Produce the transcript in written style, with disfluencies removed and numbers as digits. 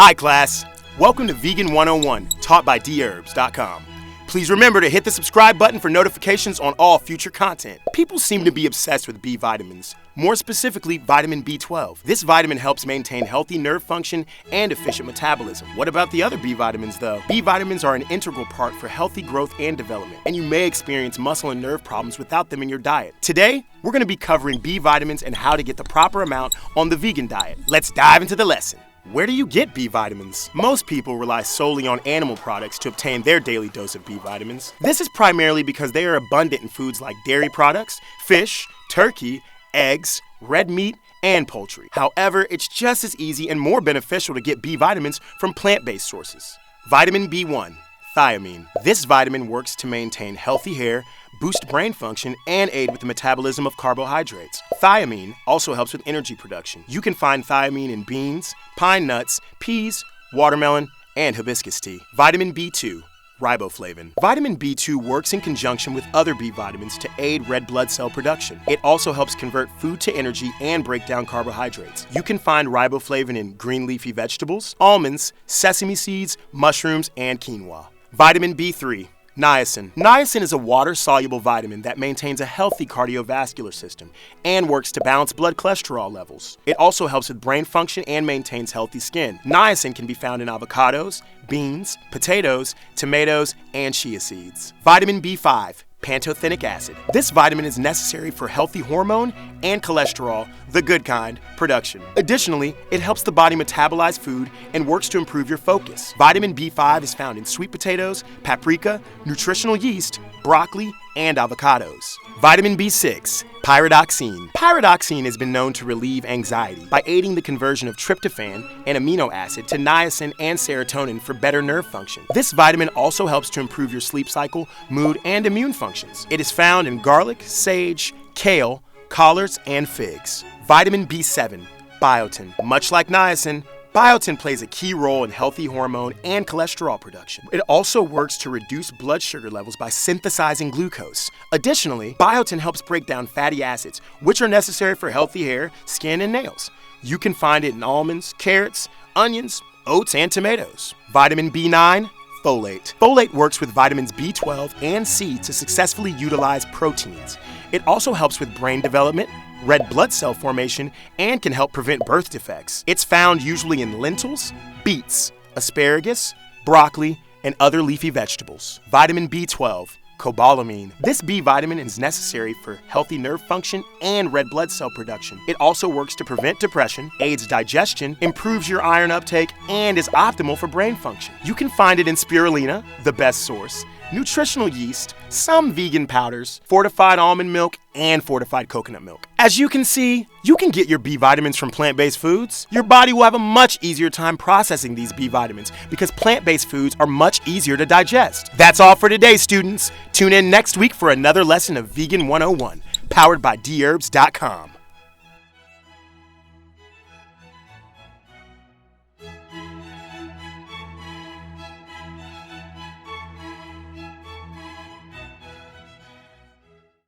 Hi class, welcome to Vegan 101, taught by Dherbs.com. Please remember to hit the subscribe button for notifications on all future content. People seem to be obsessed with B vitamins, more specifically vitamin B12. This vitamin helps maintain healthy nerve function and efficient metabolism. What about the other B vitamins though? B vitamins are an integral part for healthy growth and development, and you may experience muscle and nerve problems without them in your diet. Today, we're going to be covering B vitamins and how to get the proper amount on the vegan diet. Let's dive into the lesson. Where do you get B vitamins? Most people rely solely on animal products to obtain their daily dose of B vitamins. This is primarily because they are abundant in foods like dairy products, fish, turkey, eggs, red meat, and poultry. However, it's just as easy and more beneficial to get B vitamins from plant-based sources. Vitamin B1, thiamine. This vitamin works to maintain healthy hair, boost brain function, and aid with the metabolism of carbohydrates. Thiamine also helps with energy production. You can find thiamine in beans, pine nuts, peas, watermelon, and hibiscus tea. Vitamin B2, riboflavin. Vitamin B2 works in conjunction with other B vitamins to aid red blood cell production. It also helps convert food to energy and break down carbohydrates. You can find riboflavin in green leafy vegetables, almonds, sesame seeds, mushrooms, and quinoa. Vitamin B3, niacin. Niacin is a water-soluble vitamin that maintains a healthy cardiovascular system and works to balance blood cholesterol levels. It also helps with brain function and maintains healthy skin. Niacin can be found in avocados, beans, potatoes, tomatoes, and chia seeds. Vitamin B5, pantothenic acid. This vitamin is necessary for healthy hormone and cholesterol, the good kind, production. Additionally, it helps the body metabolize food and works to improve your focus. Vitamin B5 is found in sweet potatoes, paprika, nutritional yeast, broccoli, and avocados. Vitamin B6, pyridoxine. Pyridoxine has been known to relieve anxiety by aiding the conversion of tryptophan, an amino acid, to niacin and serotonin for better nerve function. This vitamin also helps to improve your sleep cycle, mood, and immune functions. It is found in garlic, sage, kale, collards, and figs. Vitamin B7, biotin. Much like niacin, biotin plays a key role in healthy hormone and cholesterol production. It also works to reduce blood sugar levels by synthesizing glucose. Additionally, biotin helps break down fatty acids, which are necessary for healthy hair, skin, and nails. You can find it in almonds, carrots, onions, oats, and tomatoes. Vitamin B9, folate. Folate works with vitamins B12 and C to successfully utilize proteins. It also helps with brain development, red blood cell formation, and can help prevent birth defects. It's found usually in lentils, beets, asparagus, broccoli, and other leafy vegetables. Vitamin B12, cobalamin. This B vitamin is necessary for healthy nerve function and red blood cell production. It also works to prevent depression, aids digestion, improves your iron uptake, and is optimal for brain function. You can find it in spirulina, the best source, nutritional yeast, some vegan powders, fortified almond milk, and fortified coconut milk. As you can see, you can get your B vitamins from plant-based foods. Your body will have a much easier time processing these B vitamins because plant-based foods are much easier to digest. That's all for today, students. Tune in next week for another lesson of Vegan 101, powered by Dherbs.com.